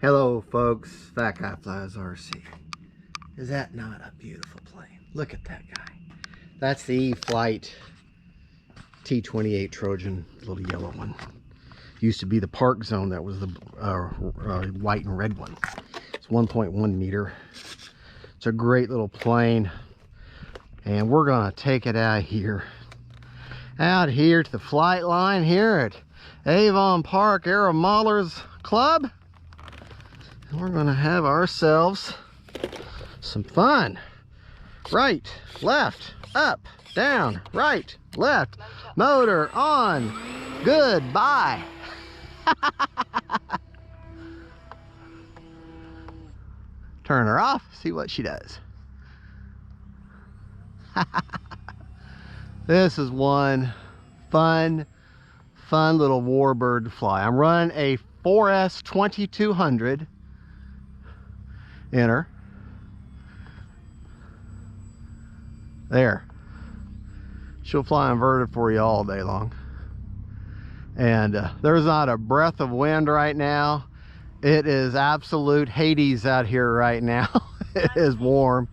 Hello folks, Fat Guy Flies RC. Is that not a beautiful plane? Look at that guy. That's the E-Flite T-28 Trojan, little yellow one. Used to be the Park Zone, that was the white and red one. It's 1.1 meter. It's a great little plane. And we're gonna take it out here to the flight line here at Avon Park Aero Modelers Club. And we're gonna have ourselves some fun. Right, left, up, down, right, left, motor on, goodbye. Turn her off, see what she does. This is one fun little warbird to fly. I'm running a 4S 2200 in her. There. She'll fly inverted for you all day long. And there's not a breath of wind right now. It is absolute Hades out here right now. It is warm.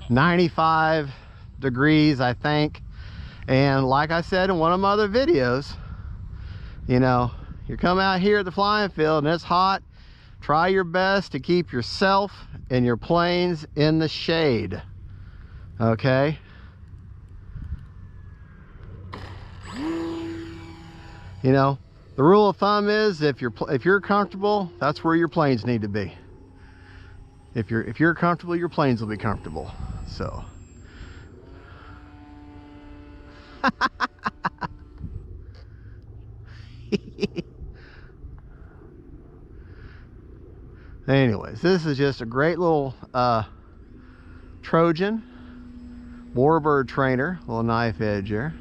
95 degrees, I think. And like I said in one of my other videos, you know, you come out here at the flying field and it's hot. Try your best to keep yourself and your planes in the shade. Okay? You know, the rule of thumb is if you're comfortable, that's where your planes need to be. If you're comfortable, your planes will be comfortable. So anyways, this is just a great little Trojan warbird trainer, little knife edge here.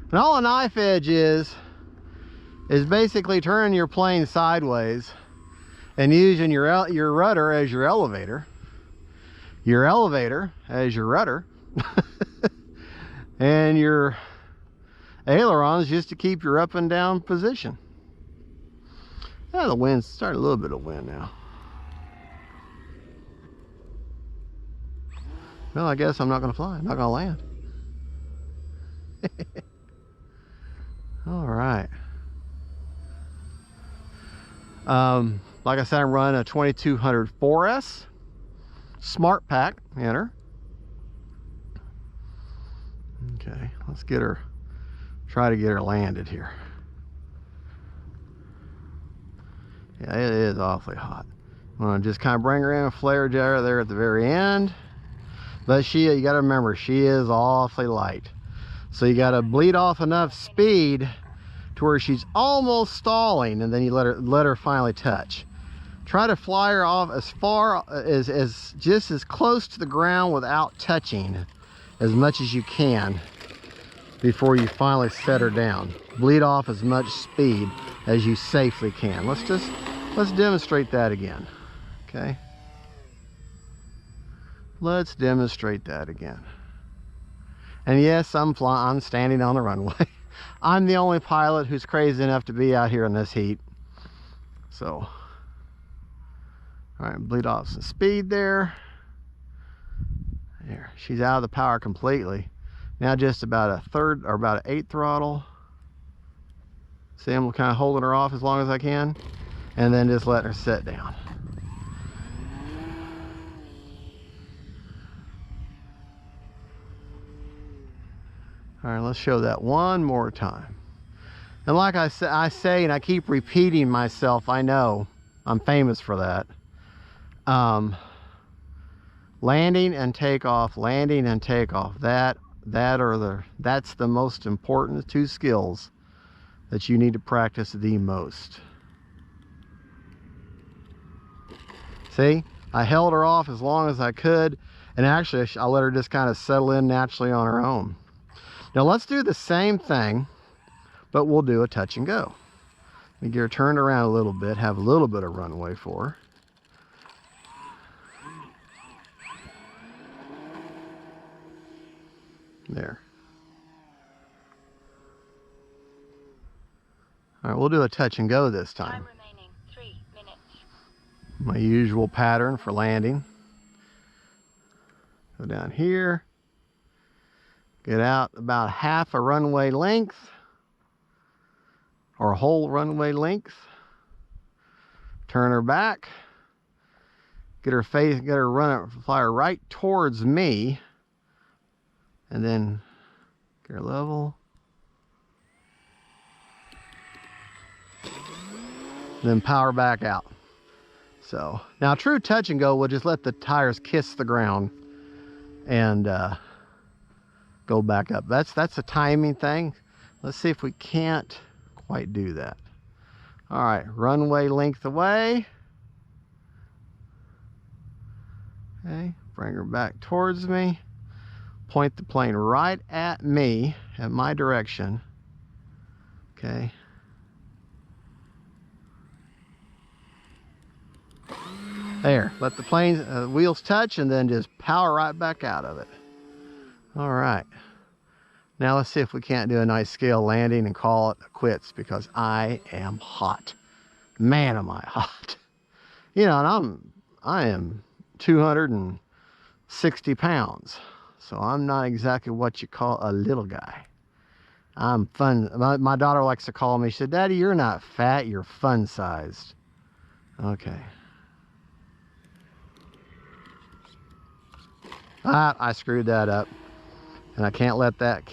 And all a knife edge is basically turning your plane sideways and using your rudder as your elevator as your rudder, and your ailerons just to keep your up and down position. Yeah, the wind's starting a little bit of wind now. Well, I guess I'm not going to fly. I'm not going to land. All right. Like I said, I'm running a 2200 4S Smart Pack in her. Okay, let's get her, try to get her landed here. Yeah, it is awfully hot. I'm gonna just kind of bring her in a flare jar there at the very end. But you gotta remember, she is awfully light. So you gotta bleed off enough speed to where she's almost stalling, and then you let her finally touch. Try to fly her off as far as just as close to the ground without touching as much as you can before you finally set her down. Bleed off as much speed as you safely can. Let's demonstrate that again. Okay, let's demonstrate that again. And yes, I'm standing on the runway. I'm the only pilot who's crazy enough to be out here in this heat. So, all right, bleed off some speed there. There, she's out of the power completely. Now just about a third or about an 8th throttle. See, I'm kind of holding her off as long as I can, and then just letting her set down. All right, let's show that one more time. And like I say, and I keep repeating myself, I know, I'm famous for that. Landing and takeoff, landing and takeoff. That's the most important 2 skills that you need to practice the most. See, I held her off as long as I could, and actually I let her just kind of settle in naturally on her own. Now let's do the same thing, but we'll do a touch and go. Let me get her turned around a little bit, have a little bit of runway for her. There. All right, we'll do a touch and go this time. Time remaining 3 minutes. My usual pattern for landing. Go down here. Get out about half a runway length or a whole runway length. Turn her back. Get her face, get her fly her right towards me. And then get her level. Then power back out. So now true touch and go, we'll just let the tires kiss the ground and go back up. That's a timing thing. Let's see if we can't quite do that. All right, runway length away. Okay, bring her back towards me. Point the plane right at me, at my direction. Okay. There, let the plane wheels touch and then just power right back out of it. All right. Now let's see if we can't do a nice scale landing and call it quits, because I am hot. Man, am I hot. You know, and I am 260 pounds. So I'm not exactly what you call a little guy. I'm fun. My daughter likes to call me. She said, "Daddy, you're not fat, you're fun sized." Okay. I screwed that up. And I can't let that